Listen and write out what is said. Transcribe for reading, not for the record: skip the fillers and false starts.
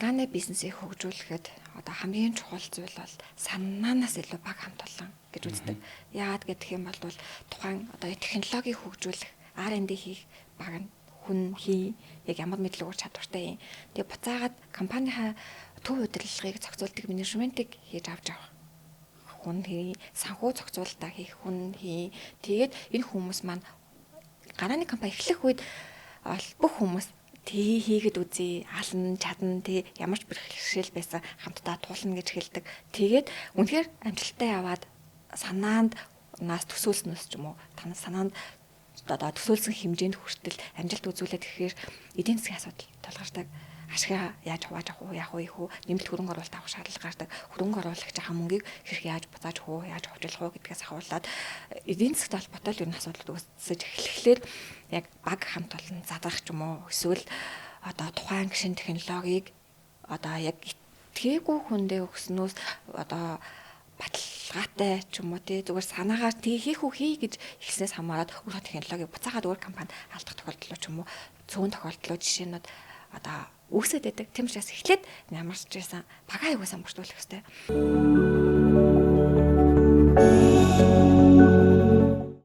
дарааны бизнесийг хөгжүүлэхэд одоо хамгийн чухал зүйл бол санаанаас илүү баг хамт олон гэж үздэг. Яагаад гэх юм бол тухайн одоо технологиг хөгжүүлэх R&D хийх баг нь хүн хий яг ямар мэдлэг чадвартай юм. Тэгээ буцаагаад компанийнхаа төв удирдлагыг зохицуулдаг менежментийг хийж авч явах. Хүн хий, санхүү зохицуулалтаа хийх хүн хий. Тэгээд энэ хүмүүс маань гарааны компани эхлэх үед бүх хүмүүс хийгээд үзье, ална, чадна, тэг ямар ч бэрхшээл байсан хамтдаа туулна гэж хэлдэг. Тэгээд үнэхээр амжилттай яваад санаанд нас төсөөлснөөс ч юм уу, танаа санаанд одоо төсөөлсөн хэмжээнд хүртэл амжилт үзүүлээд ихээр эдийн засгийн асуудал толгардаг. Ашгаа яаж хувааж авах уу, яах вэ хөө, нэмэлт хөрөнгө оруулалт авах шаардлага гардаг. Хөрөнгө оруулагчийн мөнгийг хэрэг яаж буцааж хөө, яаж хөгжүүлэх үү гэдгээс ахуулаад эдийн засгт холбоотой л энэ асуудал үүсэж эхлэхлээр яг баг хамт олон задрах ч юм уу, эсвэл одоо тухайн гишин технологиг одоо яг итгээгүй хүндээ өгснөөс одоо баталгаатай ч юм уу тий зүгээр санаагаар тий хийх үү хий гэж ихснээс хамаарат өөр технологи буцаагаад өөр компани алдах тохиолдол ч юм уу цөөн тохиолдлоо жишээнүүд одоо үүсээд байдаг. Тийм учраас эхлээд ямарч байсан багаа аягүй сайн бүрдүүлэх хэрэгтэй.